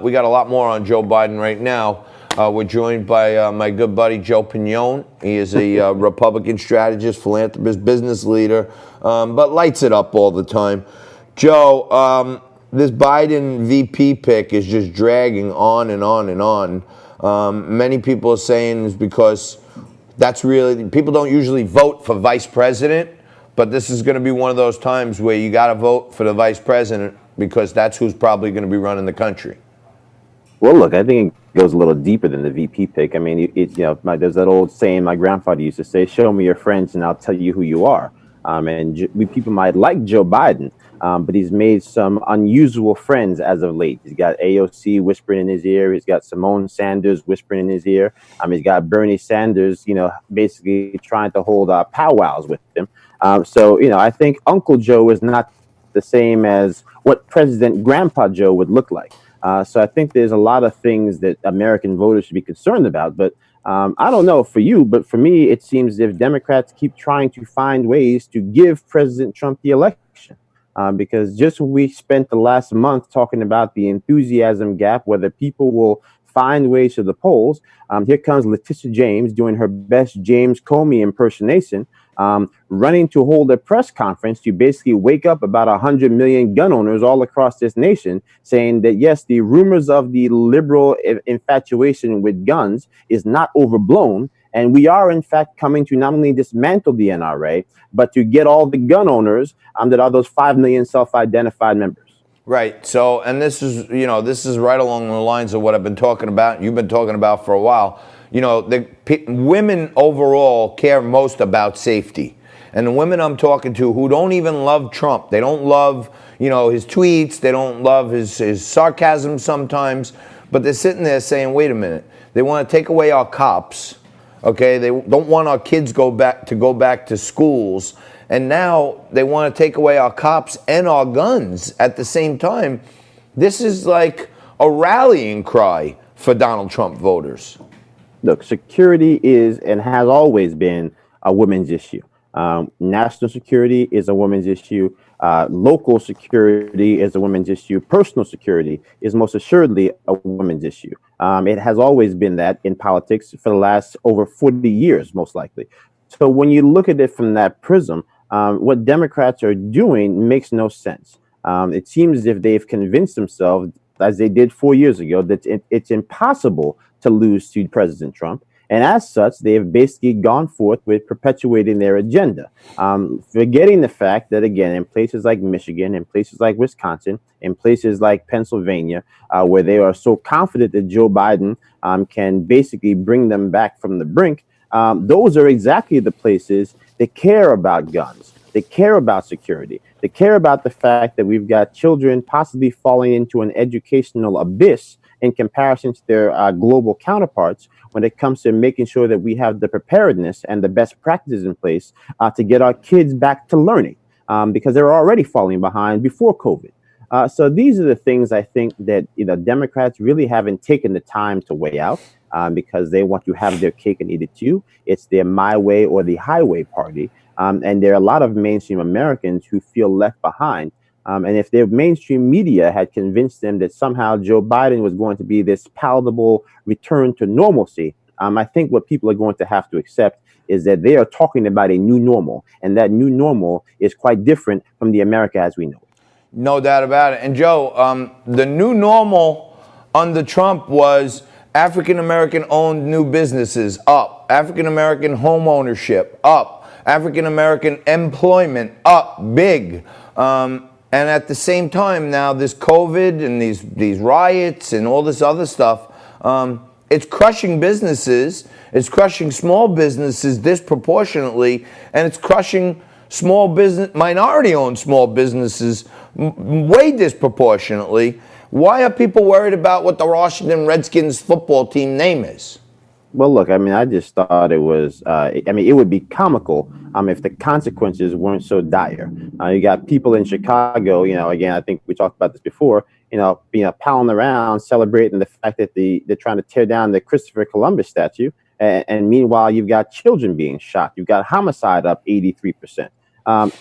we got a lot more on Joe Biden right now. We're joined by my good buddy Joe Pinion. He is a Republican strategist, philanthropist, business leader, but lights it up all the time. Joe, this Biden VP pick is just dragging on and on and on. Many people are saying it's because that's really, people don't usually vote for vice president, but this is going to be one of those times where you got to vote for the vice president because that's who's probably going to be running the country. Well, look, I think it goes a little deeper than the VP pick. I mean, there's that old saying my grandfather used to say, "Show me your friends, and I'll tell you who you are." People might like Joe Biden, but he's made some unusual friends as of late. He's got AOC whispering in his ear. He's got Simone Sanders whispering in his ear. He's got Bernie Sanders, basically trying to hold powwows with him. I think Uncle Joe is not the same as what President Grandpa Joe would look like. So I think there's a lot of things that American voters should be concerned about. But I don't know for you, but for me, it seems as if Democrats keep trying to find ways to give President Trump the election. Because just we spent the last month talking about the enthusiasm gap, whether people will find ways to the polls. Here comes Letitia James doing her best James Comey impersonation, running to hold a press conference to basically wake up about 100 million gun owners all across this nation, saying that, yes, the rumors of the liberal infatuation with guns is not overblown. And we are, in fact, coming to not only dismantle the NRA, but to get all the gun owners that are those 5 million self-identified members. Right. So, and this is right along the lines of what I've been talking about. You've been talking about for a while. Women overall care most about safety. And the women I'm talking to who don't even love Trump, they don't love, his tweets, they don't love his sarcasm sometimes, but they're sitting there saying, wait a minute, they want to take away our cops, okay? They don't want our kids go back to schools, and now they want to take away our cops and our guns at the same time. This is like a rallying cry for Donald Trump voters. Look, security is and has always been a women's issue. National security is a women's issue. Local security is a women's issue. Personal security is most assuredly a women's issue. It has always been that in politics for the last over 40 years, most likely. So when you look at it from that prism, what Democrats are doing makes no sense. It seems as if they've convinced themselves, as they did 4 years ago, that it's impossible to lose to President Trump. And as such, they have basically gone forth with perpetuating their agenda, forgetting the fact that, again, in places like Michigan, in places like Wisconsin, in places like Pennsylvania, where they are so confident that Joe Biden can basically bring them back from the brink, those are exactly the places that care about guns. They care about security. They care about the fact that we've got children possibly falling into an educational abyss in comparison to their global counterparts when it comes to making sure that we have the preparedness and the best practices in place to get our kids back to learning because they're already falling behind before COVID. So these are the things I think that Democrats really haven't taken the time to weigh out because they want to have their cake and eat it too. It's their my way or the highway party. And there are a lot of mainstream Americans who feel left behind. And if their mainstream media had convinced them that somehow Joe Biden was going to be this palatable return to normalcy, I think what people are going to have to accept is that they are talking about a new normal. And that new normal is quite different from the America as we know it. No doubt about it. And Joe, the new normal under Trump was African-American owned new businesses up, African-American home ownership up, African-American employment up big. And at the same time now, this COVID and these riots and all this other stuff, it's crushing businesses. It's crushing small businesses disproportionately, and it's crushing minority-owned small businesses way disproportionately. Why are people worried about what the Washington Redskins football team name is? Well, look, I just thought it was, it would be comical if the consequences weren't so dire. You got people in Chicago, again, I think we talked about this before, palling around celebrating the fact that they're trying to tear down the Christopher Columbus statue. And meanwhile, you've got children being shot. You've got homicide up 83%.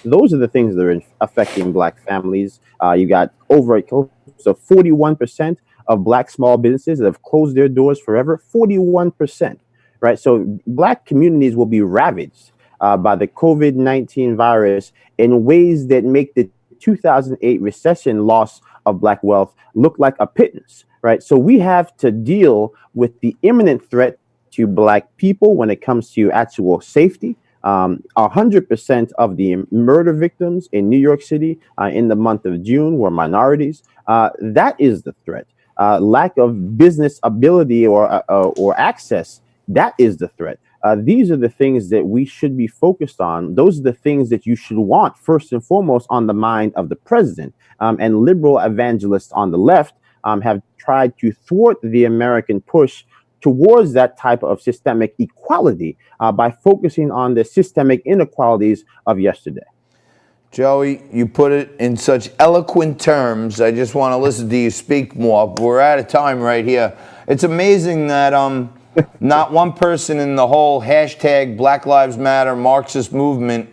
Those are the things that are affecting Black families. You got over 41% of black small businesses that have closed their doors forever, 41%, right? So black communities will be ravaged by the COVID-19 virus in ways that make the 2008 recession loss of black wealth look like a pittance, right? So we have to deal with the imminent threat to black people when it comes to actual safety. 100% of the murder victims in New York City in the month of June were minorities. That is the threat. Lack of business ability or access, that is the threat. These are the things that we should be focused on. Those are the things that you should want first and foremost on the mind of the president. And liberal evangelists on the left have tried to thwart the American push towards that type of systemic equality by focusing on the systemic inequalities of yesterday. Joey, you put it in such eloquent terms. I just want to listen to you speak more. We're out of time right here. It's amazing that not one person in the whole hashtag Black Lives Matter Marxist movement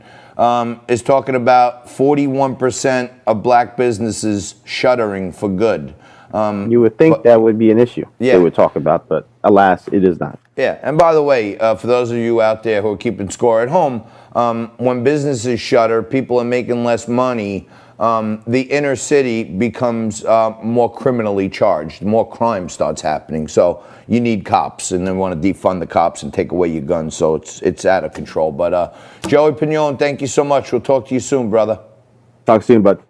is talking about 41% of black businesses shuttering for good. You would think that would be an issue they would talk about, but alas, it is not. Yeah, and by the way, for those of you out there who are keeping score at home, when businesses shutter, people are making less money, the inner city becomes more criminally charged. More crime starts happening. So you need cops, and they want to defund the cops and take away your guns. So it's out of control. But Joey Pinion, thank you so much. We'll talk to you soon, brother. Talk soon, bud.